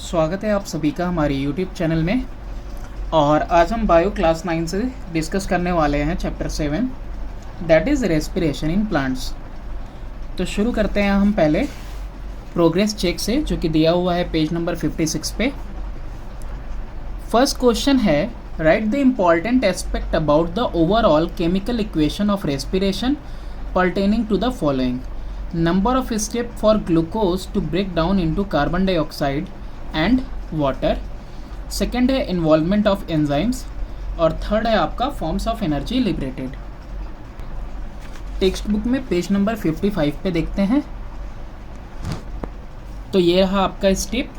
स्वागत है आप सभी का हमारे YouTube चैनल में। और आज हम बायो क्लास 9 से डिस्कस करने वाले हैं chapter 7 that is respiration in plants. तो शुरू करते हैं हम पहले प्रोग्रेस चेक से, जो कि दिया हुआ है पेज नंबर 56 पे। फर्स्ट क्वेश्चन है, write the important aspect about the overall chemical equation of respiration pertaining to the following: number of step for glucose to break down into carbon dioxide and water, second है involvement of enzymes, और third है आपका forms of energy liberated। Text book में page number 55 पे देखते हैं। तो ये रहा आपका स्टेप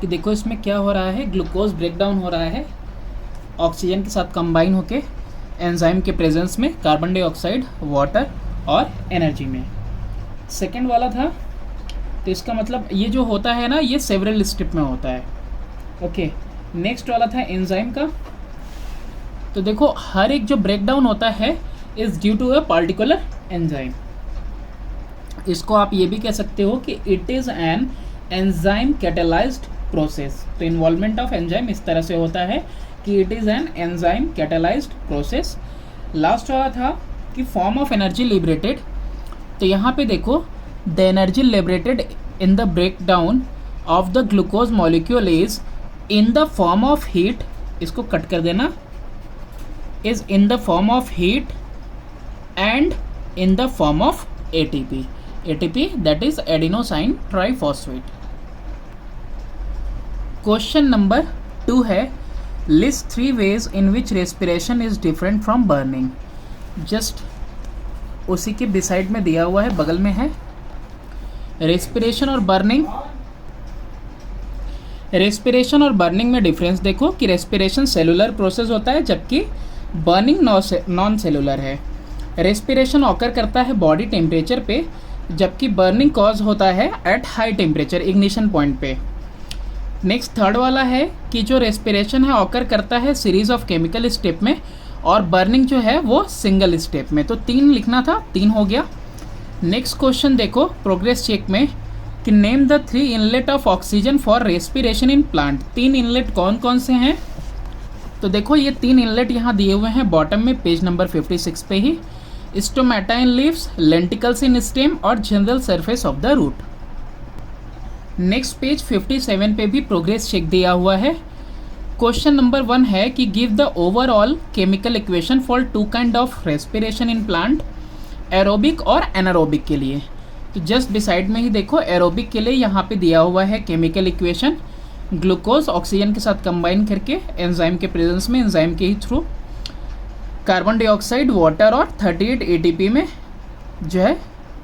कि देखो इसमें क्या हो रहा है, ग्लूकोज ब्रेक डाउन हो रहा है ऑक्सीजन के साथ कंबाइन होके एंजाइम के प्रेजेंस में कार्बन डाइऑक्साइड, वाटर और एनर्जी में। सेकेंड वाला था, तो इसका मतलब ये जो होता है ना, ये सेवरल स्टेप में होता है। ओके, नेक्स्ट वाला था एंजाइम का। तो देखो हर एक जो ब्रेक डाउन होता है is due to a particular enzyme. इसको आप ये भी कह सकते हो कि it is an enzyme catalysed process. तो इन्वॉल्वमेंट ऑफ एंजाइम इस तरह से होता है कि it is an enzyme catalysed process. Last वाला था कि फॉर्म ऑफ एनर्जी लिबरेटेड। तो यहाँ पे देखो the energy liberated in the break down of the glucose molecule is in the form of heat, इसको कट कर देना, is in the form of heat and in the form of ATP. ATP that is adenosine triphosphate. Question number 2 है, list 3 ways in which respiration is different from burning। Just उसी के beside में दिया हुआ है, बगल में है रेस्पिरेशन और बर्निंग। रेस्पिरेशन और बर्निंग में डिफरेंस देखो कि रेस्पिरेशन सेलुलर प्रोसेस होता है जबकि बर्निंग नॉन सेलुलर है। रेस्पिरेशन ऑकर करता है बॉडी टेम्परेचर पे, जबकि बर्निंग कॉज होता है eight high temperature ignition point पे। नेक्स्ट थर्ड वाला है कि जो रेस्पिरेशन है ऑकर करता है सीरीज ऑफ केमिकल स्टेप में, और बर्निंग जो है वो सिंगल स्टेप में। तो 3 लिखना था, 3 हो गया। नेक्स्ट क्वेश्चन देखो प्रोग्रेस चेक में कि name the 3 inlet of oxygen for respiration in plant. 3 inlet कौन कौन से हैं? तो देखो ये 3 इनलेट यहाँ दिए हुए हैं बॉटम में पेज नंबर 56 पे ही। Stomata in leaves, lenticels in stem और general surface of the root. Next page 57 पे भी प्रोग्रेस चेक दिया हुआ है। क्वेश्चन नंबर 1 है कि give the overall chemical equation for 2 kind of respiration in plant, aerobic और एनारोबिक के लिए। तो जस्ट बिसाइड में ही देखो एरोबिक के लिए यहाँ पे दिया हुआ है केमिकल इक्वेशन, ग्लूकोज ऑक्सीजन के साथ कंबाइन करके एंजाइम के प्रेजेंस में, एंजाइम के ही थ्रू, कार्बन डाइऑक्साइड, वाटर और 38 एटीपी में जो है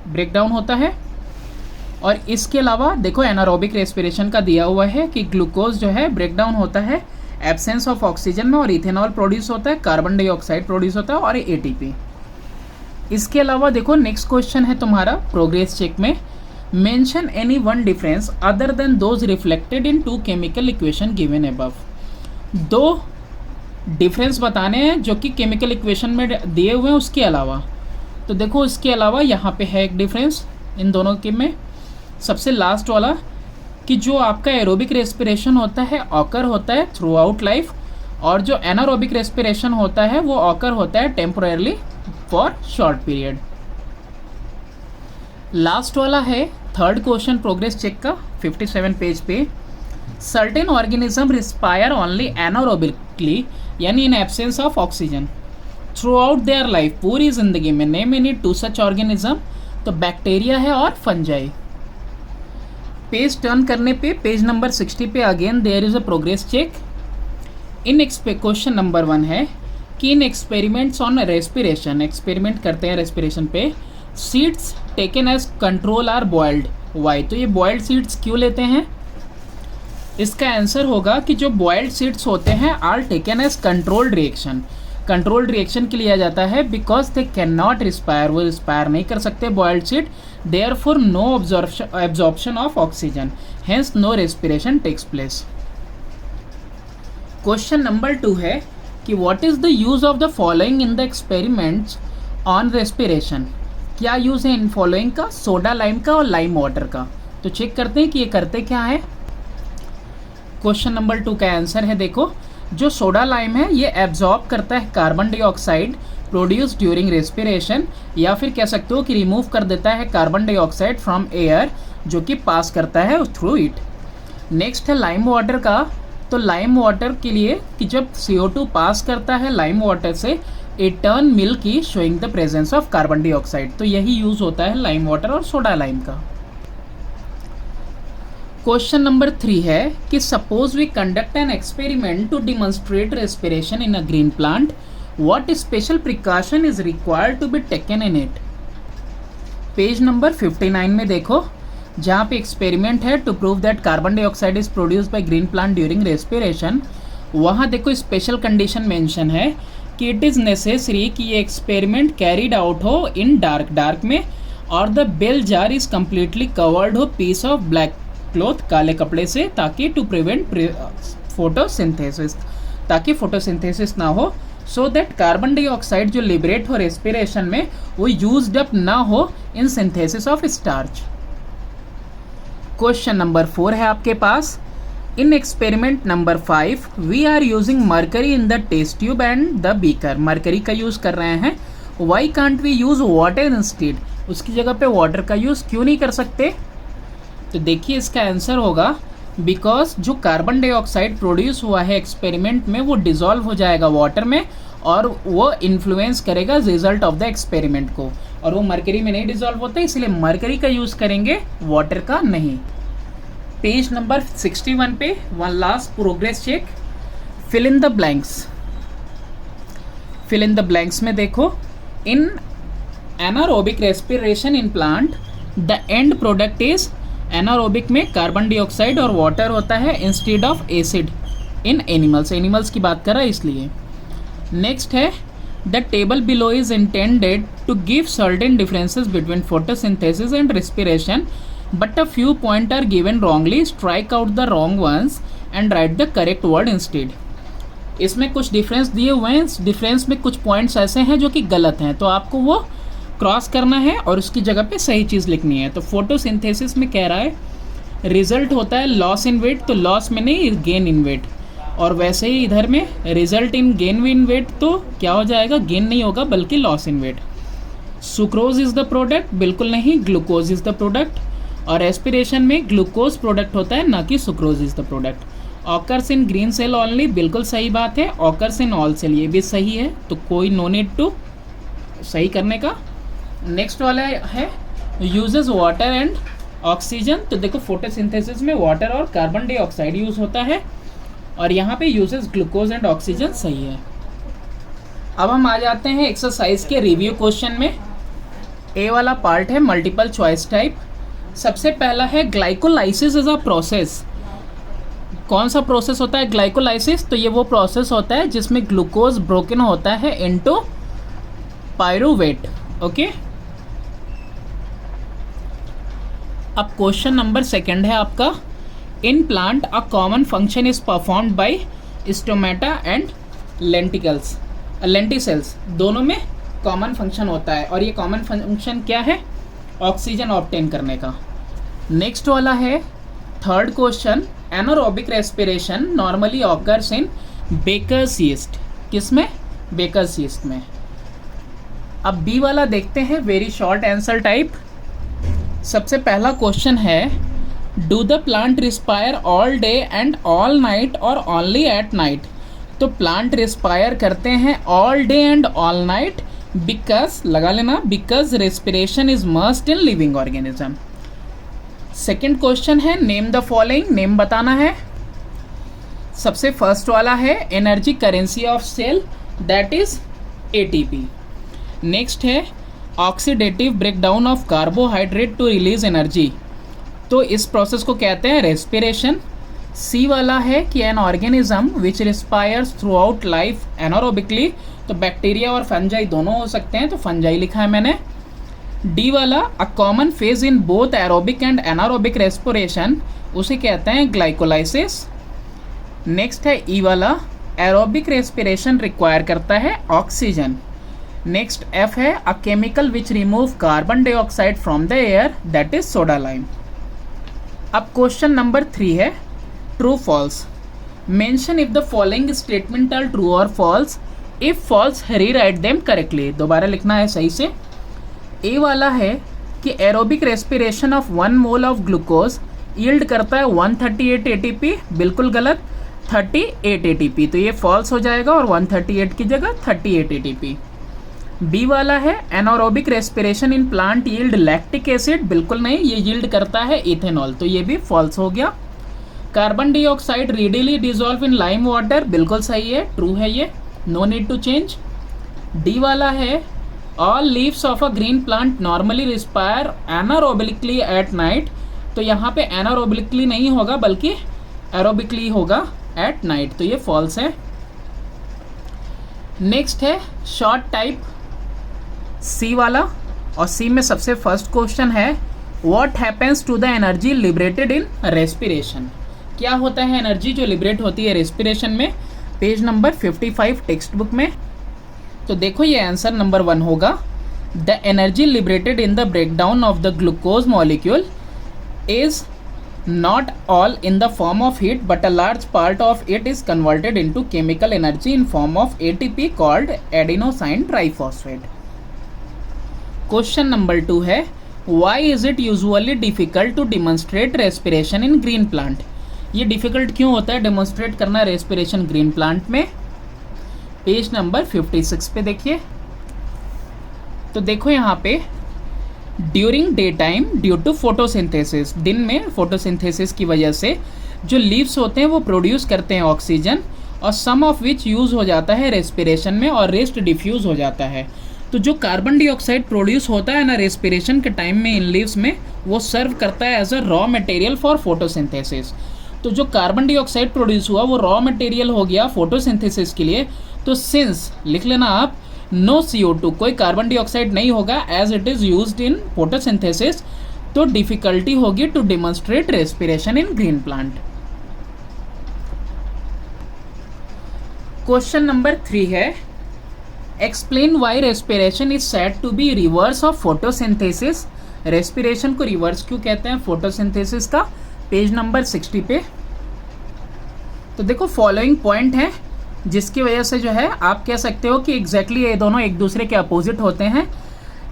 ब्रेक डाउन होता है। और इसके अलावा देखो एनारोबिक रेस्पिरेशन का दिया हुआ है कि ग्लूकोज जो है ब्रेक डाउन होता है एब्सेंस ऑफ ऑक्सीजन में, और इथेनॉल प्रोड्यूस होता है, कार्बन डाइऑक्साइड प्रोड्यूस होता है और एटीपी। इसके अलावा देखो नेक्स्ट क्वेश्चन है तुम्हारा प्रोग्रेस चेक में, mention any one difference other than those reflected in 2 chemical equation given above. 2 difference बताने हैं जो कि केमिकल इक्वेशन में दिए हुए हैं उसके अलावा। तो देखो इसके अलावा यहाँ पे है एक डिफरेंस इन दोनों के में। सबसे लास्ट वाला कि जो आपका एरोबिक रेस्पिरेशन होता है ऑकर होता है थ्रू आउट लाइफ, और जो एनारोबिक रेस्पिरेशन होता है वो ऑकर होता है टेम्पोररली फॉर शॉर्ट पीरियड। लास्ट वाला है थर्ड क्वेश्चन प्रोग्रेस चेक का 57 पेज पे, certain organism respire only anaerobically यानी in absence of oxygen throughout their life, पूरी जिंदगी में। Name any 2 such organism. तो बैक्टीरिया है और फंजाई। पेज टर्न करने पे पेज नंबर 60 पे again there is a progress check. In question number 1 है कि in experiments on respiration, experiment करते हैं रेस्पिरेशन पे, seeds taken as control are boiled, why. तो ये बॉइल्ड सीड्स क्यों लेते हैं? इसका आंसर होगा कि जो बॉइल्ड सीड्स होते हैं are taken as controlled reaction. Controlled reaction के लिया जाता है because they can not respire, वो रिस्पायर नहीं कर सकते boiled seed, therefore no absorption of oxygen, hence no respiration takes place. Question number 2 है कि what is the use of the following in the experiments on respiration. क्या use है इन following का? सोडा लाइम का और लाइम वाटर का। तो चेक करते हैं कि ये करते क्या है। क्वेश्चन नंबर 2 का आंसर है, देखो जो सोडा लाइम है ये एब्जॉर्ब करता है carbon dioxide produce during respiration, या फिर कह सकते हो कि रिमूव कर देता है कार्बन डाइऑक्साइड फ्रॉम एयर जो कि पास करता है थ्रू इट। नेक्स्ट है लाइम वाटर का, तो लाइम वाटर के लिए कि जब CO2 पास करता है लाइम वाटर से it turn milky showing the presence of carbon dioxide, तो यही यूज होता है लाइम वाटर और सोडा लाइम का। क्वेश्चन नंबर 3 है कि suppose we conduct an experiment to demonstrate respiration in a green plant, what special precaution is required to be taken in it. Page number 59 में देखो, जहाँ पे एक्सपेरिमेंट है to prove that carbon dioxide is produced by green plant during respiration, वहाँ देखो special condition mention है कि it is necessary कि ये एक्सपेरिमेंट कैरीड आउट हो इन डार्क में, और the bell jar is completely covered हो पीस ऑफ ब्लैक क्लॉथ, काले कपड़े से, ताकि टू प्रिवेंट फोटोसिंथेसिस, ताकि फोटोसिंथेसिस ना हो, सो दैट कार्बन डाइऑक्साइड जो लिबरेट हो रेस्पिरेशन में वो यूज्ड अप ना हो in synthesis of starch. Question number 4 है आपके पास, in experiment number 5 we are using mercury in the test tube and the beaker, mercury का यूज़ कर रहे हैं, why can't we use water instead, उसकी जगह पे वाटर का यूज़ क्यों नहीं कर सकते। तो देखिए इसका आंसर होगा बिकॉज जो कार्बन डाइऑक्साइड प्रोड्यूस हुआ है एक्सपेरिमेंट में वो डिज़ोल्व हो जाएगा वाटर में और वो इन्फ्लुएंस करेगा रिजल्ट ऑफ द एक्सपेरिमेंट को, और वो मरकरी में नहीं डिज़ोल्व होता, इसलिए मरकरी का यूज़ करेंगे, वाटर का नहीं। पेज नंबर 61 पे one last progress check, fill in the blanks. Fill in the blanks में देखो, in anaerobic respiration in plant the end product is, anaerobic में कार्बन डाइऑक्साइड और वाटर होता है instead of acid in animals, animals की बात कर रहा है इसलिए। नेक्स्ट है the table below is intended to give certain differences between photosynthesis and respiration, but a few point are given wrongly, strike out the wrong ones and write the correct word instead. इसमें कुछ difference दिए हुए हैं, difference में कुछ points ऐसे हैं जो कि गलत हैं, तो आपको वो क्रॉस करना है और उसकी जगह पे सही चीज़ लिखनी है। तो फोटोसिंथेसिस में कह रहा है रिजल्ट होता है लॉस इन वेट, तो लॉस में नहीं गेन इन वेट, और वैसे ही इधर में result in gain in weight, तो क्या हो जाएगा, गेन नहीं होगा बल्कि loss in weight. Sucrose is the product, बिल्कुल नहीं, ग्लूकोज इज़ द प्रोडक्ट, और एस्पिरेशन में ग्लूकोज प्रोडक्ट होता है ना कि sucrose is the product. Occurs in green cell only, बिल्कुल सही बात है, ऑकर्स इन ऑल सेल ये भी सही है, तो कोई नो नीड टू सही करने का। नेक्स्ट वाला है यूजेस वाटर एंड ऑक्सीजन, तो देखो फोटोसिंथेसिस में वाटर और कार्बन डाइऑक्साइड यूज होता है, और यहाँ पे यूजेस ग्लूकोज एंड ऑक्सीजन सही है। अब हम आ जाते हैं एक्सरसाइज के रिव्यू क्वेश्चन में। ए वाला पार्ट है मल्टीपल चॉइस टाइप। सबसे पहला है ग्लाइकोलाइसिस इज अ प्रोसेस। कौन सा प्रोसेस होता है ग्लाइकोलाइसिस, तो ये वो प्रोसेस होता है जिसमें ग्लूकोज ब्रोकन होता है इनटू पायरुवेट। ओके, अब क्वेश्चन नंबर 2 है आपका, in plant a common function is performed by stomata and lenticels, दोनों में कॉमन फंक्शन होता है, और ये कॉमन फंक्शन क्या है, ऑक्सीजन ऑब्टेन करने का। नेक्स्ट वाला है third question, anaerobic respiration normally occurs in baker's yeast, किसमें, बेकर्स यीस्ट में। अब बी वाला देखते हैं, वेरी शॉर्ट आंसर टाइप। सबसे पहला क्वेश्चन है, do the plant respire all day and all night और ओनली एट नाइट, तो प्लांट रिस्पायर करते हैं all day and all night, because लगा लेना, because respiration is must in living organism. Second question है, नेम द फॉलोइंग, नेम बताना है। सबसे फर्स्ट वाला है energy currency of cell, that is ATP। Next है oxidative breakdown of carbohydrate to release energy, तो इस प्रोसेस को कहते हैं रेस्पिरेशन। सी वाला है कि an organism which respires throughout life anaerobically, तो बैक्टीरिया और फंजाई दोनों हो सकते हैं, तो फंजाई लिखा है मैंने। डी वाला a common phase in both aerobic and anaerobic respiration, उसे कहते हैं ग्लाइकोलाइसिस। नेक्स्ट है ई वाला, एरोबिक रेस्पिरेशन रिक्वायर करता है ऑक्सीजन। नेक्स्ट एफ है a chemical which remove carbon dioxide from the air, that is soda lime. अब क्वेश्चन नंबर 3 है true false. Mention if the following statement are true और false, if false rewrite them correctly. दोबारा लिखना है सही से। A वाला है कि aerobic respiration of 1 mole of glucose yield करता है 138 एटीपी, बिल्कुल गलत, 38 एटीपी, तो ये फॉल्स हो जाएगा और 138 की जगह 38 एटीपी। बी वाला है anaerobic respiration in plant yield lactic acid, बिल्कुल नहीं, ये यील्ड करता है इथेनॉल, तो ये भी फॉल्स हो गया। Carbon dioxide readily dissolve in lime water, बिल्कुल सही है, ट्रू है ये, no need to change. D वाला है all leaves of a green plant normally respire anaerobically at night, तो यहाँ पे एनारोबिकली नहीं होगा बल्कि एरोबिकली होगा एट नाइट, तो ये फॉल्स है। नेक्स्ट है शॉर्ट टाइप सी वाला, और सी में सबसे फर्स्ट क्वेश्चन है what happens to the energy liberated in respiration. क्या होता है एनर्जी जो लिबरेट होती है रेस्पिरेशन में, पेज नंबर 55 टेक्स्ट बुक में। तो देखो ये आंसर नंबर 1 होगा, the energy liberated in the breakdown of the glucose molecule is not all in the form of heat but a large part of it is converted into chemical energy in form of ATP called adenosine triphosphate. Question number 2 है why is it usually difficult to demonstrate respiration in green plant। ये difficult क्यों होता है demonstrate करना respiration green plant में, page number 56 पे देखिए। तो देखो यहाँ पे during day time due to photosynthesis, दिन में फोटोसिंथेसिस की वजह से जो लीव्स होते हैं वो प्रोड्यूस करते हैं ऑक्सीजन, और सम ऑफ विच यूज़ हो जाता है रेस्पिरेशन में और रेस्ट डिफ्यूज़ हो जाता है। तो जो कार्बन डाइऑक्साइड प्रोड्यूस होता है ना रेस्पिरेशन के टाइम में इन लीव्स में, वो सर्व करता है as a raw material for photosynthesis. तो जो कार्बन डाइऑक्साइड प्रोड्यूस हुआ वो रॉ मटेरियल हो गया फोटोसिंथेसिस के लिए। तो सिंस लिख लेना आप नो CO2, कोई कार्बन डाइऑक्साइड नहीं होगा as it is used in photosynthesis, तो डिफिकल्टी होगी to demonstrate respiration in green plant. Question number 3 है explain why respiration is said to be reverse of photosynthesis. Respiration को रिवर्स क्यों कहते हैं फोटोसिंथेसिस का, पेज नंबर 60 पे। तो देखो फॉलोइंग पॉइंट है जिसकी वजह से जो है आप कह सकते हो कि एग्जैक्टली ये दोनों एक दूसरे के अपोजिट होते हैं,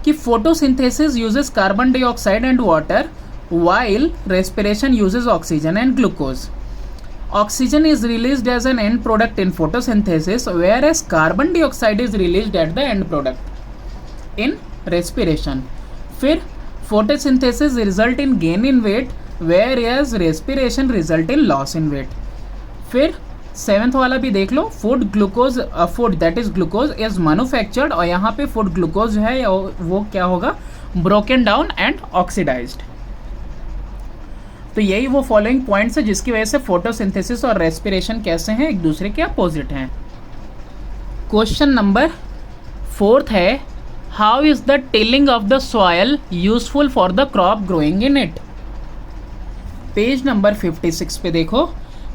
कि photosynthesis uses carbon dioxide and water while respiration uses oxygen and glucose. Oxygen is released as an end product in photosynthesis, whereas carbon dioxide is released at the end product in respiration. फिर photosynthesis result in gain in weight, whereas respiration result in loss in weight. फिर seventh वाला भी देख लो, food glucose, food that is glucose is manufactured, और यहाँ पे food glucose जो है वो क्या होगा, ब्रोकन डाउन एंड ऑक्सीडाइज्ड। तो यही वो फॉलोइंग पॉइंट्स है जिसकी वजह से फोटोसिंथेसिस और रेस्पिरेशन कैसे हैं, एक दूसरे के अपोजिट हैं। क्वेश्चन नंबर 4 है how is the tilling of the soil useful for the crop growing in it. Page number 56 पे देखो,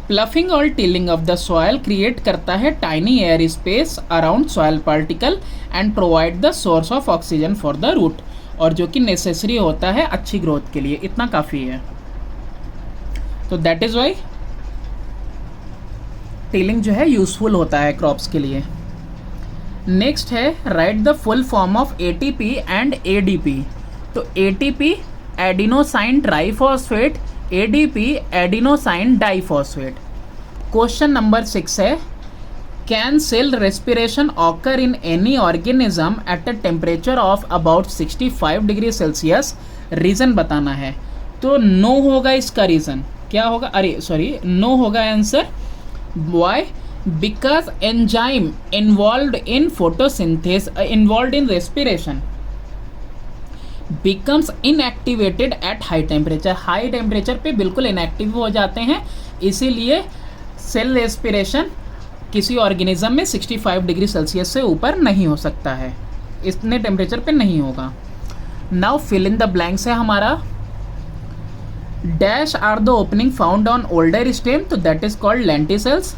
प्लफिंग और tilling of the soil create करता है tiny air space around soil particle and provide the source of oxygen for the root, और जो कि necessary होता है अच्छी ग्रोथ के लिए, इतना काफ़ी है। तो दैट इज वाई टिलिंग जो है यूजफुल होता है क्रॉप्स के लिए। नेक्स्ट है write the full form of ATP and ADP. तो ATP adenosine triphosphate, ADP adenosine diphosphate. Question number 6 है can cell respiration occur in any organism at a temperature of about 65 degree Celsius. Reason बताना है, तो no होगा इसका reason, क्या होगा, अरे सॉरी नो होगा answer. Why, because enzyme involve in photosynthesis involve in respiration becomes inactivated at high temperature. High temperature पे बिल्कुल इनएक्टिव हो जाते हैं, इसीलिए सेल रेस्पिरेशन किसी ऑर्गेनिज्म में 65 डिग्री सेल्सियस से ऊपर नहीं हो सकता है, इतने टेम्परेचर पे नहीं होगा। Now fill in the blanks है हमारा। Dash are the opening found on older stem, तो दैट इज कॉल्ड लेंटिसेल्स।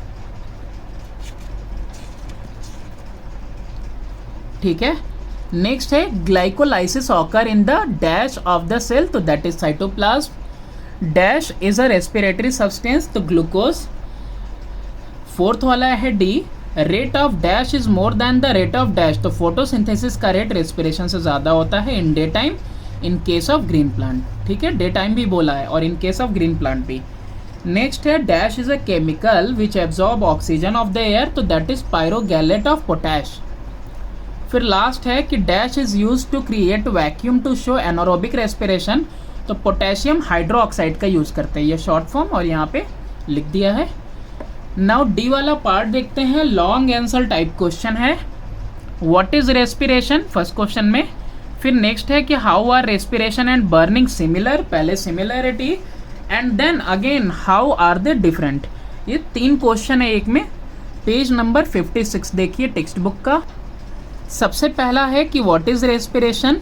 ठीक है, नेक्स्ट है glycolysis occur in the dash of the cell, तो that is cytoplasm. Dash is a respiratory substance, तो glucose. Fourth वाला है D, rate of dash is more than the rate of dash, तो photosynthesis का rate respiration से ज़्यादा होता है इन day time in case of green plant. ठीक है, डे टाइम भी बोला है और in case of green plant भी। नेक्स्ट है dash is a chemical which absorb oxygen of the air, तो that is pyrogallate of potash. फिर लास्ट है कि dash is use to create vacuum to show anaerobic respiration, तो potassium hydroxide का use करते हैं, ये शॉर्ट फॉर्म और यहाँ पे लिख दिया है। नाउ डी वाला पार्ट देखते हैं, लॉन्ग आंसर टाइप क्वेश्चन है। What is respiration first question में। फिर नेक्स्ट है कि how are respiration and burning similar, पहले similarity and then again how are they different. ये 3 क्वेश्चन है एक में। पेज नंबर 56 देखिए टेक्स्ट बुक का। सबसे पहला है कि व्हाट इज रेस्पिरेशन,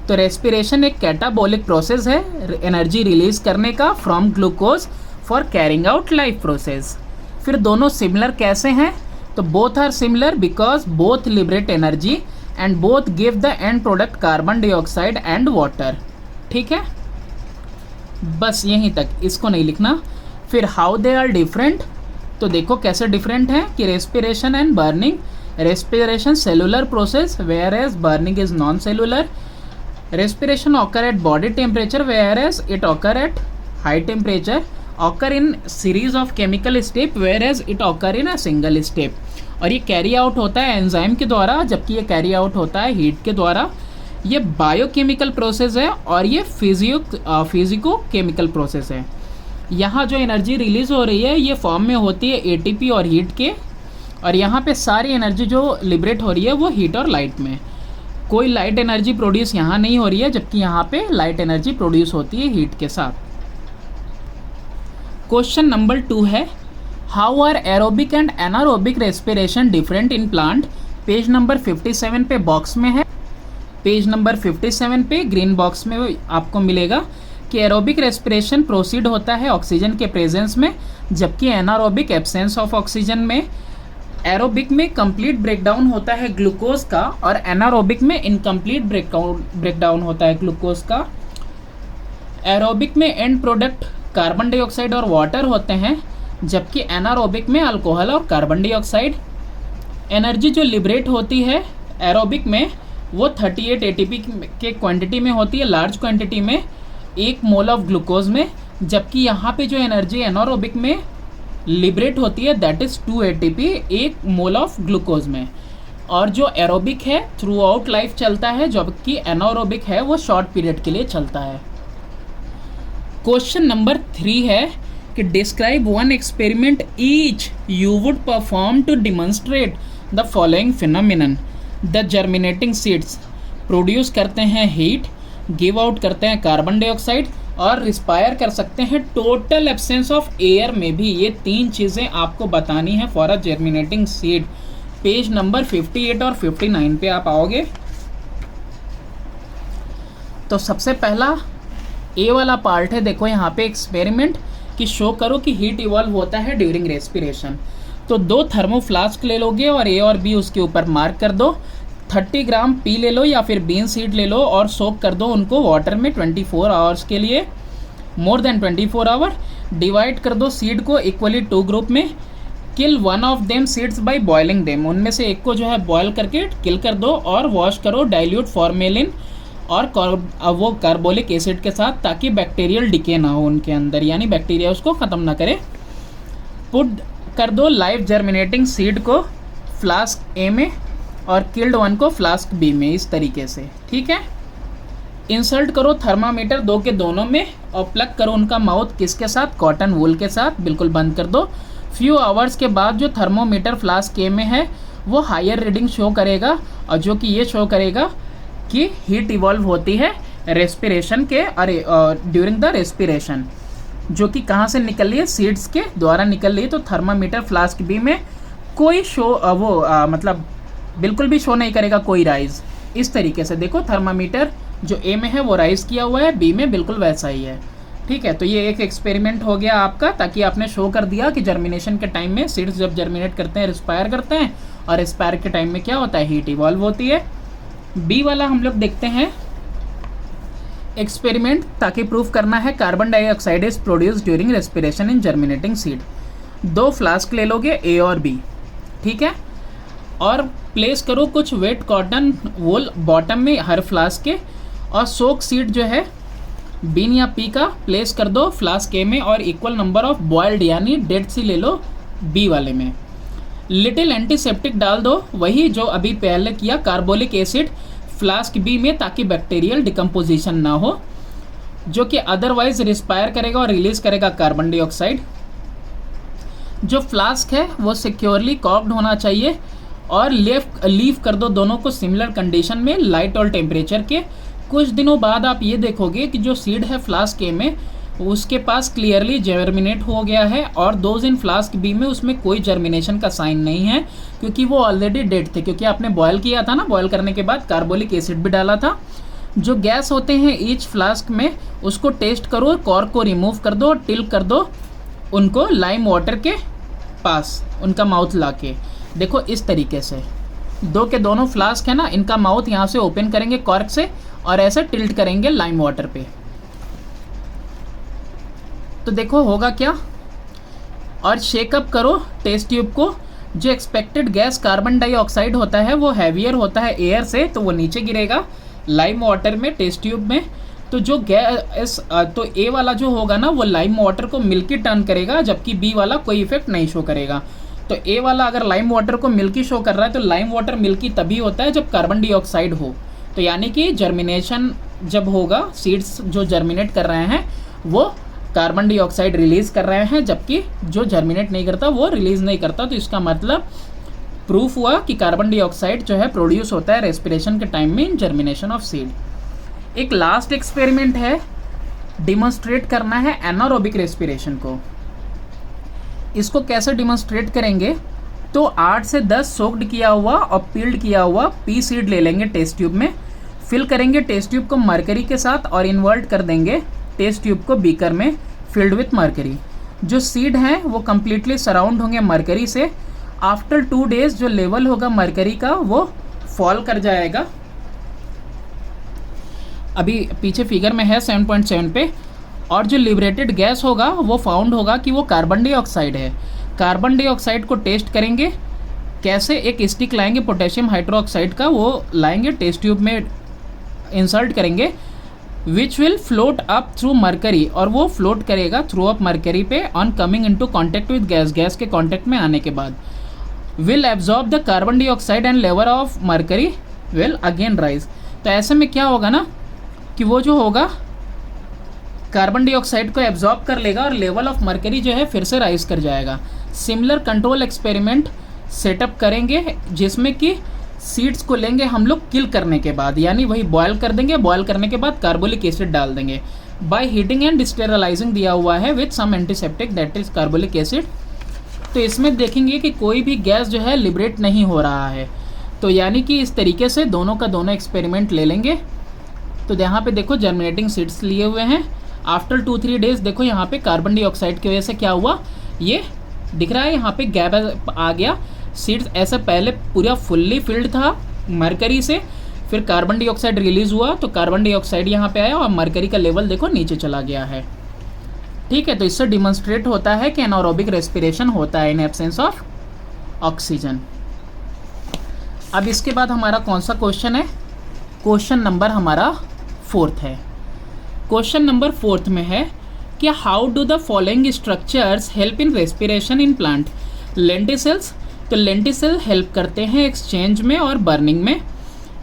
तो रेस्पिरेशन एक कैटाबॉलिक प्रोसेस है एनर्जी रिलीज करने का from glucose for carrying out life process. फिर दोनों सिमिलर कैसे हैं, तो both are similar because both liberate energy and both give the end product carbon dioxide and water. ठीक है, बस यहीं तक, इसको नहीं लिखना। फिर हाउ दे आर डिफरेंट, तो देखो कैसे डिफरेंट है कि respiration and burning, respiration cellular process whereas burning is non cellular. Respiration occur at body temperature whereas it occur at high temperature, occur in series of chemical step whereas it occur in a single step। और ये carry out होता है enzyme के द्वारा, जबकि ये carry out होता है हीट के द्वारा। ये बायोकेमिकल प्रोसेस है और ये फिजिको केमिकल प्रोसेस है। यहाँ जो एनर्जी रिलीज हो रही है ये फॉर्म में होती है एटीपी और हीट के, और यहाँ पे सारी एनर्जी जो लिबरेट हो रही है वो हीट और लाइट में। कोई लाइट एनर्जी प्रोड्यूस यहाँ नहीं हो रही है, जबकि यहाँ पे लाइट एनर्जी प्रोड्यूस होती है हीट के साथ। क्वेश्चन नंबर 2 है how are aerobic and anaerobic respiration different in plant. Page number 57 पे बॉक्स में है, पेज नंबर 57 पे ग्रीन बॉक्स में आपको मिलेगा कि एरोबिक रेस्पिरेशन प्रोसीड होता है ऑक्सीजन के प्रेजेंस में, जबकि एनारोबिक एब्सेंस ऑफ ऑक्सीजन में। एरोबिक में कंप्लीट ब्रेकडाउन होता है ग्लूकोज का और एनारोबिक में इनकम्प्लीट ब्रेकडाउन होता है ग्लूकोज का। एरोबिक में एंड प्रोडक्ट कार्बन डाइऑक्साइड और वाटर होते हैं, जबकि एनारोबिक में अल्कोहल और कार्बन डाइऑक्साइड। एनर्जी जो लिबरेट होती है एरोबिक में वो 38 एटीपी के क्वांटिटी में होती है, लार्ज क्वांटिटी में, 1 मोल ऑफ ग्लूकोज में, जबकि यहाँ पे जो एनर्जी एनारोबिक में लिबरेट होती है that is 2 ATP 1 mole of glucose में। और जो एरोबिक है थ्रू आउट लाइफ चलता है, जबकि एनारोबिक है वो शॉर्ट पीरियड के लिए चलता है। क्वेश्चन नंबर 3 है कि describe one experiment each you would perform to demonstrate the following phenomenon. The germinating seeds produce करते हैं हीट, गिव आउट करते हैं कार्बन डाइऑक्साइड और रिस्पायर कर सकते हैं टोटल एब्सेंस ऑफ एयर में भी। ये 3 चीज़ें आपको बतानी है for a germinating seed. Page number 58 और 59 पे आप आओगे। तो सबसे पहला ए वाला पार्ट है, देखो यहाँ पे एक्सपेरिमेंट कि शो करो कि हीट इवॉल्व होता है ड्यूरिंग रेस्पिरेशन। तो 2 थर्मो फ्लास्क ले लोगे और ए और बी उसके ऊपर मार्क कर दो। 30 ग्राम पी ले लो या फिर बीन सीड ले लो और सोक कर दो उनको वाटर में 24 आवर्स के लिए, मोर देन 24 आवर। डिवाइड कर दो सीड को इक्वली 2 ग्रुप में। Kill one of them seeds by boiling them, उनमें से एक को जो है बॉयल करके किल कर दो और वॉश करो डाइल्यूट फॉर्मेलिन और वो कार्बोलिक एसिड के साथ, ताकि बैक्टीरियल डिके ना हो उनके अंदर, यानी बैक्टीरिया उसको ख़त्म ना करे। पुट कर दो लाइव जर्मिनेटिंग सीड को फ्लास्क ए में और किल्ड वन को फ्लास्क बी में, इस तरीके से। ठीक है, इंसर्ट करो थर्मामीटर 2 के दोनों में और प्लग करो उनका माउथ किसके साथ, कॉटन वूल के साथ, बिल्कुल बंद कर दो। फ्यू आवर्स के बाद जो थर्मोमीटर फ्लास्क ए में है वो हायर रीडिंग शो करेगा, और जो कि ये शो करेगा कि हीट इवॉल्व होती है रेस्पिरेशन के ड्यूरिंग द रेस्पिरेशन, जो कि कहाँ से निकल रही है, सीड्स के द्वारा निकल रही है। तो थर्मामीटर फ्लास्क बी में कोई शो मतलब बिल्कुल भी शो नहीं करेगा कोई राइज। इस तरीके से देखो थर्मामीटर जो ए में है वो राइज किया हुआ है, बी में बिल्कुल वैसा ही है। ठीक है, तो ये एक एक्सपेरिमेंट हो गया आपका, ताकि आपने शो कर दिया कि जर्मिनेशन के टाइम में सीड्स जब जर्मिनेट करते हैं रिस्पायर करते हैं, और रिस्पायर के टाइम में क्या होता है, हीट इवॉल्व होती है। बी वाला हम लोग देखते हैं एक्सपेरिमेंट ताकि प्रूफ करना है carbon dioxide is produce during respiration in germinating seed. 2 flask ले लोगे ए और बी, ठीक है, और प्लेस करो कुछ वेट कॉटन वूल बॉटम में हर फ्लास्क के, और सोक सीड जो है बीन या पी का प्लेस कर दो फ्लास्क ए में, और इक्वल नंबर ऑफ बॉयल्ड यानी डेड सी ले लो बी वाले में। लिटिल एंटीसेप्टिक डाल दो, वही जो अभी पहले किया, कार्बोलिक एसिड फ्लास्क बी में, ताकि बैक्टीरियल डिकम्पोजिशन ना हो, जो कि अदरवाइज रिस्पायर करेगा और रिलीज करेगा कार्बन डाइऑक्साइड। जो फ्लास्क है वो सिक्योरली कॉक्ड होना चाहिए, और लीव कर दो दोनों को सिमिलर कंडीशन में, लाइट और टेम्परेचर के। कुछ दिनों बाद आप ये देखोगे कि जो सीड है फ्लास्क ए में उसके पास क्लियरली जर्मिनेट हो गया है, और दोज इन फ्लास्क बी में उसमें कोई जर्मिनेशन का साइन नहीं है, क्योंकि वो ऑलरेडी डेड थे, क्योंकि आपने बॉयल किया था ना, बॉयल करने के बाद कार्बोलिक एसिड भी डाला था। जो गैस होते हैं ईच फ्लास्क में उसको टेस्ट करो, कॉर्क को रिमूव कर दो, टिल कर दो उनको लाइम वाटर के पास, उनका माउथ ला के देखो इस तरीके से। दो के दोनों फ्लास्क है ना, इनका माउथ यहाँ से ओपन करेंगे कॉर्क से और ऐसे टिल्ट करेंगे लाइम वाटर पे, तो देखो होगा क्या। और शेकअप करो टेस्ट ट्यूब को। जो एक्सपेक्टेड गैस कार्बन डाइऑक्साइड होता है वो हैवियर होता है एयर से, तो वो नीचे गिरेगा लाइम वाटर में टेस्ट ट्यूब में। तो जो गैस तो ए वाला जो होगा ना वो लाइम वाटर को मिल्की टर्न करेगा, जबकि बी वाला कोई इफेक्ट नहीं शो करेगा। तो ए वाला अगर लाइम वाटर को मिल्की शो कर रहा है तो लाइम वाटर मिल्की तभी होता है जब कार्बन डाइऑक्साइड हो, तो यानी कि जर्मिनेशन जब होगा, सीड्स जो जर्मिनेट कर रहे हैं वो कार्बन डाइऑक्साइड रिलीज कर रहे हैं, जबकि जो जर्मिनेट नहीं करता वो रिलीज नहीं करता। तो इसका मतलब प्रूफ हुआ कि कार्बन डाइऑक्साइड जो है प्रोड्यूस होता है रेस्पिरेशन के टाइम में इन जर्मिनेशन ऑफ सीड। एक लास्ट एक्सपेरिमेंट है, डिमॉन्स्ट्रेट करना है एनारोबिक रेस्पिरेशन को। इसको कैसे डिमॉन्स्ट्रेट करेंगे, तो 8 से 10 सोक्ड किया हुआ और पील्ड किया हुआ पी सीड ले लेंगे टेस्ट ट्यूब में, फिल करेंगे टेस्ट ट्यूब को मरकरी के साथ और इन्वर्ट कर देंगे टेस्ट ट्यूब को बीकर में फिल्ड विथ मरकरी। जो सीड हैं वो कम्प्लीटली सराउंड होंगे मरकरी से। आफ्टर 2 डेज जो लेवल होगा मरकरी का वो फॉल कर जाएगा, अभी पीछे फिगर में है 7.7 पे, और जो लिबरेटेड गैस होगा वो फाउंड होगा कि वो कार्बन डाइऑक्साइड है। कार्बन डाइऑक्साइड को टेस्ट करेंगे कैसे, एक स्टिक लाएंगे पोटेशियम हाइड्रोक्साइड का, वो लाएंगे टेस्ट ट्यूब में इंसर्ट करेंगे, which will float up through mercury, और वो फ्लोट करेगा थ्रू अप मरकरी पे on coming into contact with gas, gas के कांटेक्ट में आने के बाद will absorb the carbon dioxide and level of mercury will again rise. तो ऐसे में क्या होगा ना कि वो जो होगा कार्बन डाइऑक्साइड को एब्जॉर्ब कर लेगा और लेवल ऑफ मरकरी जो है फिर से राइज कर जाएगा। सिमिलर कंट्रोल एक्सपेरिमेंट सेटअप करेंगे जिसमें कि सीड्स को लेंगे हम लोग किल करने के बाद, यानी वही बॉयल कर देंगे, बॉयल करने के बाद कार्बोलिक एसिड डाल देंगे बाय हीटिंग एंड स्टेरलाइजिंग दिया हुआ है with some antiseptic that is carbolic acid. तो इसमें देखेंगे कि कोई भी गैस जो है लिबरेट नहीं हो रहा है, तो यानी कि इस तरीके से दोनों का दोनों एक्सपेरिमेंट ले लेंगे। तो यहाँ पे देखो जर्मिनेटिंग सीड्स लिए हुए हैं, आफ्टर 2-3 डेज देखो यहाँ पे कार्बन डाइऑक्साइड की वजह से क्या हुआ, ये दिख रहा है यहाँ पे गैप आ गया, सीड्स ऐसा पहले पूरा फुल्ली फिल्ड था मरकरी से, फिर कार्बन डाइऑक्साइड रिलीज हुआ तो कार्बन डाइऑक्साइड यहाँ पे आया और मरकरी का लेवल देखो नीचे चला गया है। ठीक है, तो इससे डिमॉन्स्ट्रेट होता है कि एनारोबिक रेस्पिरेशन होता है इन एब्सेंस ऑफ ऑक्सीजन। अब इसके बाद हमारा कौन सा क्वेश्चन है, क्वेश्चन नंबर हमारा 4 है। क्वेश्चन नंबर 4 में है कि how do the following structures help in respiration in plant. Lenticels, तो लेंटिसेल हेल्प करते हैं एक्सचेंज में और बर्निंग में।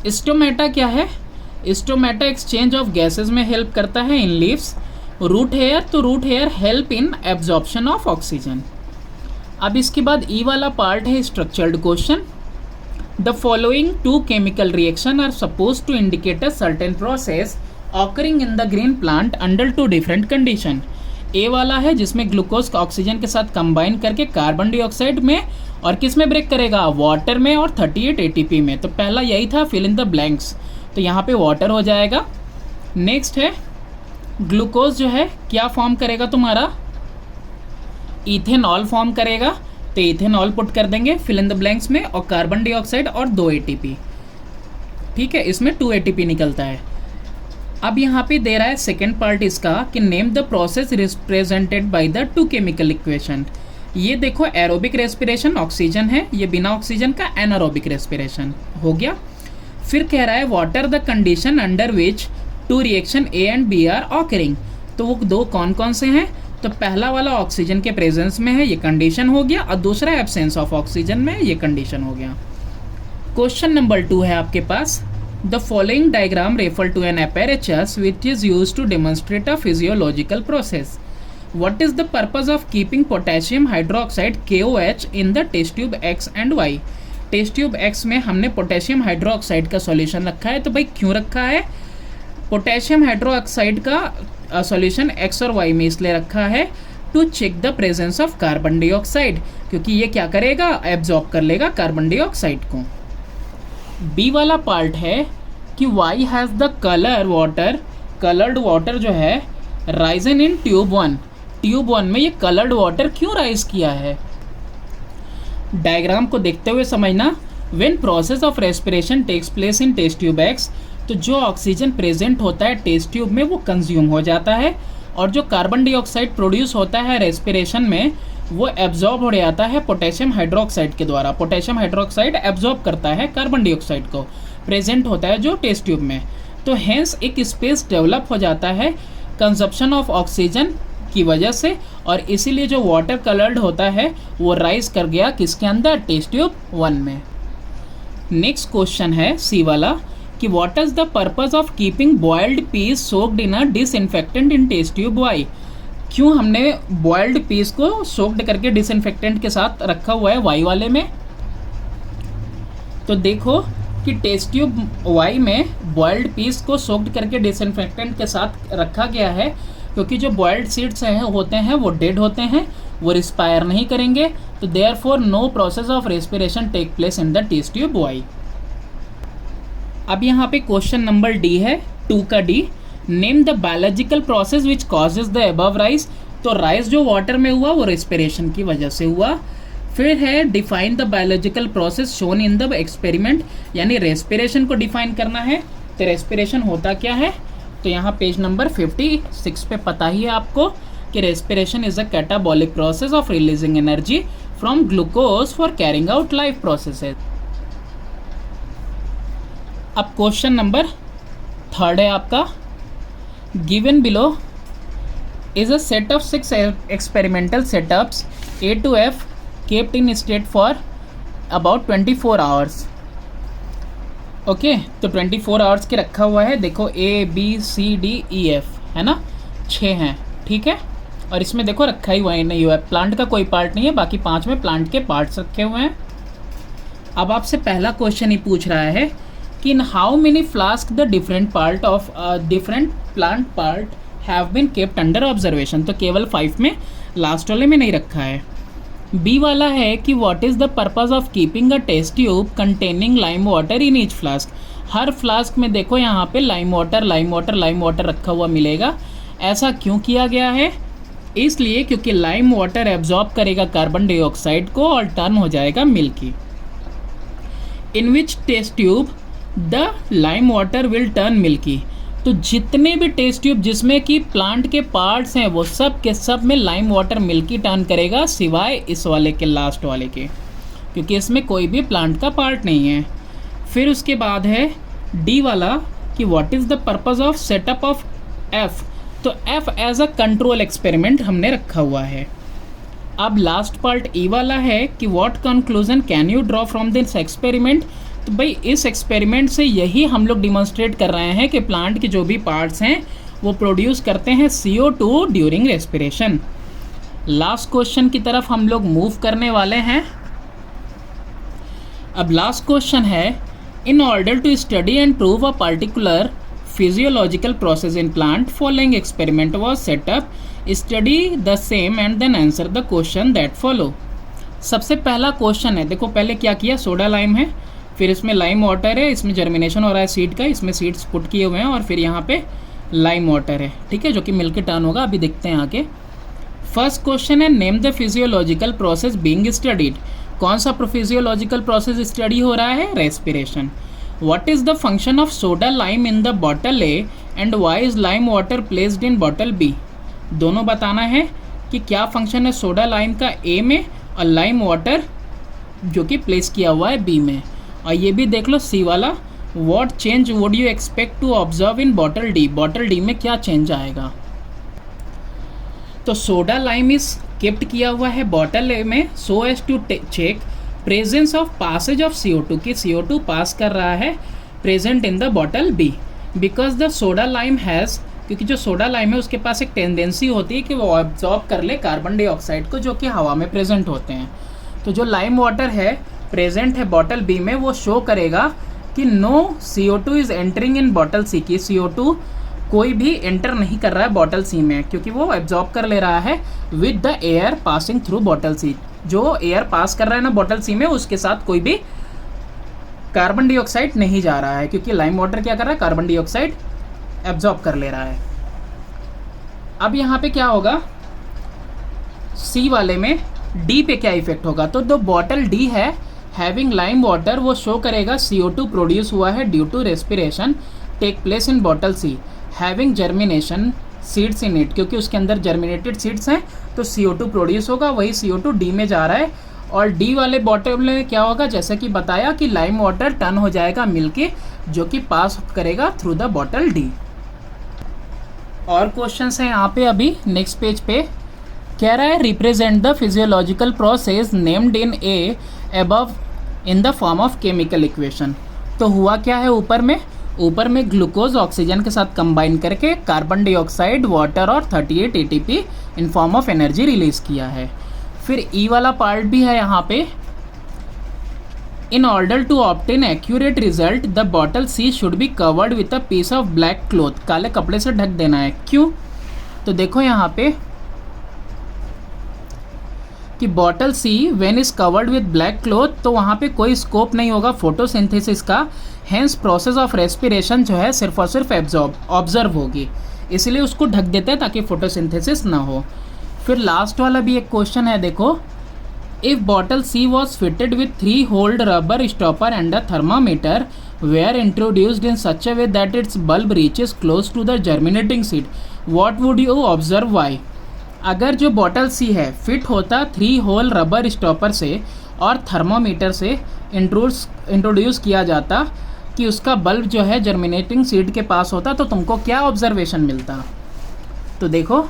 स्टोमेटा क्या है, स्टोमेटा एक्सचेंज ऑफ गैसेस में हेल्प करता है इन लीव्स। रूट हेयर, तो root hair help in absorption of oxygen. अब इसके बाद ई वाला पार्ट है structured question. The following 2 chemical reaction are suppose to indicate a certain process occurring in the green plant under 2 different condition. A वाला है जिसमें glucose का oxygen के साथ कंबाइन करके कार्बन डाइऑक्साइड में और किस में ब्रेक करेगा, वाटर में और 38 ATP में। तो पहला यही था, फिल इन द ब्लैंक्स, तो यहाँ पे वाटर हो जाएगा। नेक्स्ट है ग्लूकोज जो है क्या फॉर्म करेगा तुम्हारा, इथेनॉल फॉर्म करेगा, तो इथेनॉल पुट कर देंगे फिल इन द ब्लैंक्स में, और कार्बन डाइऑक्साइड और 2 ATP। ठीक है, इसमें 2 ATP निकलता है। अब यहाँ पे दे रहा है सेकेंड पार्ट इसका कि name the process represented by the two chemical equation. ये देखो एरोबिक रेस्पिरेशन ऑक्सीजन है, ये बिना ऑक्सीजन का एनारोबिक रेस्पिरेशन हो गया। फिर कह रहा है what are the condition under which two reaction A and B are occurring. तो वो दो कौन कौन से हैं? तो पहला वाला ऑक्सीजन के प्रेजेंस में है, ये कंडीशन हो गया, और दूसरा एब्सेंस ऑफ ऑक्सीजन में, ये कंडीशन हो गया। क्वेश्चन नंबर 2 है आपके पास, the following diagram refer to an apparatus which is used to demonstrate a physiological process. What is the purpose of keeping potassium hydroxide KOH in the test tube X and Y? Test tube X में हमने potassium hydroxide का solution रखा है। तो भाई क्यों रखा है? पोटेशियम हाइड्रोक्साइड का सॉल्यूशन X और Y में इसलिए रखा है to check the presence of carbon dioxide, क्योंकि ये क्या करेगा? एब्जॉर्ब कर लेगा कार्बन डाइऑक्साइड को। बी वाला पार्ट है कि Y has the coloured water जो है राइजन इन ट्यूब 1। ट्यूब 1 में ये कलर्ड वाटर क्यों राइज किया है? डायग्राम को देखते हुए समझना। When process of respiration takes place in test tube X, तो जो ऑक्सीजन प्रेजेंट होता है टेस्ट ट्यूब में वो कंज्यूम हो जाता है, और जो कार्बन डाइऑक्साइड प्रोड्यूस होता है रेस्पिरेशन में वो एब्जॉर्ब हो जाता है पोटेशियम हाइड्रोक्साइड के द्वारा। पोटेशियम हाइड्रोक्साइड एब्जॉर्ब करता है कार्बन डाइऑक्साइड को, प्रेजेंट होता है जो टेस्ट ट्यूब में। तो हेंस एक स्पेस डेवलप हो जाता है कंजप्शन ऑफ ऑक्सीजन की वजह से, और इसीलिए जो वाटर कलर्ड होता है वो राइज कर गया किसके अंदर? टेस्ट ट्यूब 1 में। नेक्स्ट क्वेश्चन है सी वाला कि what is the purpose of keeping boiled peas soaked in a disinfectant in test tube Y. क्यों हमने बॉइल्ड पीस को सोक्ड करके डिसइंफेक्टेंट के साथ रखा हुआ है वाई वाले में? तो देखो कि टेस्ट ट्यूब वाई में बॉइल्ड पीस को सोक्ड करके डिसइंफेक्टेंट के साथ रखा गया है, क्योंकि जो बॉइल्ड सीड्स हैं होते हैं वो डेड होते हैं, वो रिस्पायर नहीं करेंगे। तो therefore no process of respiration take place in the test tube Y. अब यहाँ पे क्वेश्चन नंबर डी है, 2 का D, name the biological process which causes the above rise. तो राइज जो वाटर में हुआ वो रेस्पिरेशन की वजह से हुआ। फिर है define the biological process shown in the experiment, यानी रेस्पिरेशन को डिफाइन करना है। तो रेस्पिरेशन होता क्या है? तो यहाँ पेज नंबर 56 पे पता ही है आपको कि respiration is a catabolic process of releasing energy from glucose for carrying out life processes. अब क्वेश्चन नंबर 3 है आपका, given below is a set of 6 experimental setups A to F kept in state for about 24 hours. Okay, तो 24 hours के रखा हुआ है। देखो A B C D E F है ना, 6 हैं, ठीक है। और इसमें देखो रखा ही हुआ है नहीं हुआ है, प्लांट का कोई पार्ट नहीं है, बाकी 5 में प्लांट के पार्ट्स रखे हुए हैं। अब आपसे पहला क्वेश्चन ही पूछ रहा है कि in how many flask the different part of different plant part have been kept under observation. तो केवल 5 में, लास्ट वाले में नहीं रखा है। बी वाला है कि what is the purpose of keeping a test tube containing lime water in each flask. हर फ्लास्क में देखो यहाँ पे लाइम वाटर रखा हुआ मिलेगा। ऐसा क्यों किया गया है? इसलिए क्योंकि लाइम वाटर एब्जॉर्ब करेगा कार्बन डाइऑक्साइड को और टर्न हो जाएगा milky. In which test tube the lime water will turn milky. तो जितने भी टेस्ट ट्यूब जिसमें कि प्लांट के पार्ट्स हैं वो सब के सब में लाइम वाटर मिल्की टर्न करेगा, सिवाय इस वाले के, लास्ट वाले के, क्योंकि इसमें कोई भी प्लांट का पार्ट नहीं है। फिर उसके बाद है डी वाला कि what is the purpose of setup of F. तो F as a control experiment हमने रखा हुआ है। अब लास्ट पार्ट ई वाला है कि what conclusion can you draw from this experiment. तो भाई इस एक्सपेरिमेंट से यही हम लोग डिमॉन्स्ट्रेट कर रहे हैं कि प्लांट के जो भी पार्ट्स हैं वो प्रोड्यूस करते हैं CO2 during respiration. Last question की तरफ हम लोग मूव करने वाले हैं। अब लास्ट क्वेश्चन है, in order to study and prove a particular physiological process in plant following experiment was set up, study the same and then answer the question that follow. सबसे पहला क्वेश्चन है, देखो पहले क्या किया, सोडा लाइम है, फिर इसमें लाइम वाटर है, इसमें जर्मिनेशन हो रहा है सीड का, इसमें सीड्स पुट किए हुए हैं, और फिर यहाँ पे लाइम वाटर है, ठीक है, जो कि मिल्की टर्न होगा। अभी देखते हैं आगे। फर्स्ट क्वेश्चन है, name the physiological process being studied. कौन सा फिजियोलॉजिकल प्रोसेस स्टडी हो रहा है? Respiration. What is the function of soda lime in the bottle A and why is lime water placed in bottle B. दोनों बताना है कि क्या फंक्शन है सोडा लाइम का ए में और लाइम वाटर जो कि प्लेस किया हुआ है बी में। और ये भी देख लो सी वाला, what change would you expect to observe in bottle D. Bottle D में क्या चेंज आएगा। तो सोडा लाइम इज केप्ट किया हुआ है बॉटल ए में so as to check presence of passage of CO2 कि CO2 पास कर रहा है present in the bottle B. Because the soda lime has, क्योंकि जो सोडा लाइम है उसके पास एक टेंडेंसी होती है कि वो ऑब्जॉर्ब कर ले कार्बन डाइऑक्साइड को जो कि हवा में प्रेजेंट होते हैं। तो जो लाइम वाटर है प्रेजेंट है बॉटल बी में, वो शो करेगा कि no CO2 is entering in bottle C, की CO2 कोई भी एंटर नहीं कर रहा है बॉटल सी में, क्योंकि वो एब्जॉर्ब कर ले रहा है with the air passing through bottle सी। जो एयर पास कर रहा है ना बॉटल सी में, उसके साथ कोई भी कार्बन डाइऑक्साइड नहीं जा रहा है, क्योंकि लाइम वाटर क्या कर रहा है, कार्बन डाइऑक्साइड एब्जॉर्ब कर ले रहा है। अब यहाँ पे क्या होगा, सी वाले में डी पे क्या इफेक्ट होगा। तो जो बॉटल डी है हैविंग लाइम वाटर, वो शो करेगा CO2 प्रोड्यूस हुआ है due to respiration take place in bottle C having germination seeds in it, क्योंकि उसके अंदर जर्मिनेटेड सीड्स हैं तो CO2 प्रोड्यूस होगा, वही CO2 डी में जा रहा है। और डी वाले बॉटल में क्या होगा, जैसे कि बताया कि लाइम वाटर टर्न हो जाएगा मिलके, जो कि पास करेगा थ्रू द बॉटल डी। और क्वेश्चंस हैं यहाँ पे अभी नेक्स्ट पेज पे। कह रहा है represent the physiological process named in A above in the form of chemical equation. तो हुआ क्या है, ऊपर में ग्लूकोज ऑक्सीजन के साथ कंबाइन करके कार्बन डाइऑक्साइड वाटर और 38 ATP in form of energy release किया है। फिर ई वाला पार्ट भी है यहाँ पे, in order to obtain accurate result the bottle C should be covered with a piece of black cloth, काले कपड़े से ढक देना है। क्यों, तो देखो यहाँ पे कि bottle see when is covered with black cloth, तो वहाँ पे कोई स्कोप नहीं होगा फोटोसिंथेसिस का, हेंस प्रोसेस ऑफ रेस्पिरेशन जो है सिर्फ और सिर्फ ऑब्जर्व होगी, इसलिए उसको ढक देते हैं ताकि फोटोसिंथेसिस ना हो। फिर लास्ट वाला भी एक क्वेश्चन है, देखो if bottle C was fitted with 3 holed rubber stopper and a thermometer were introduced in such a way that its bulb reaches close to the germinating seed, what would you observe why. अगर जो bottle सी है fit होता 3 whole rubber stopper से और thermometer से introduce किया जाता कि उसका बल्ब जो है जर्मिनेटिंग सीड के पास होता, तो तुमको क्या ऑब्जर्वेशन मिलता। तो देखो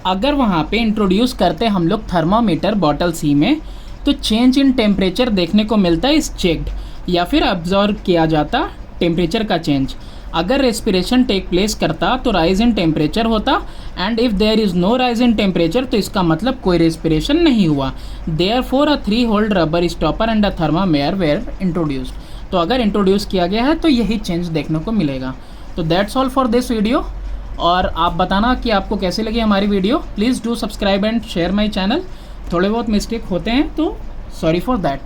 अगर वहाँ पे इंट्रोड्यूस करते हम लोग थर्मामीटर बॉटल सी में, तो चेंज इन टेम्परेचर देखने को मिलता है इस चेक्ड, या फिर ऑब्जर्व किया जाता टेम्परेचर का चेंज। अगर रेस्पिरेशन टेक प्लेस करता तो राइज इन टेम्परेचर होता, and if there is no rise in temperature तो इसका मतलब कोई रेस्पिरेशन नहीं हुआ। Therefore a 3 holed rubber stopper and a thermometer were introduced. तो अगर इंट्रोड्यूस किया गया है तो यही चेंज देखने को मिलेगा। तो that's all for this video. और आप बताना कि आपको कैसी लगी हमारी video. Please do subscribe and share my channel. थोड़े बहुत मिस्टेक होते हैं तो सॉरी फॉर दैट।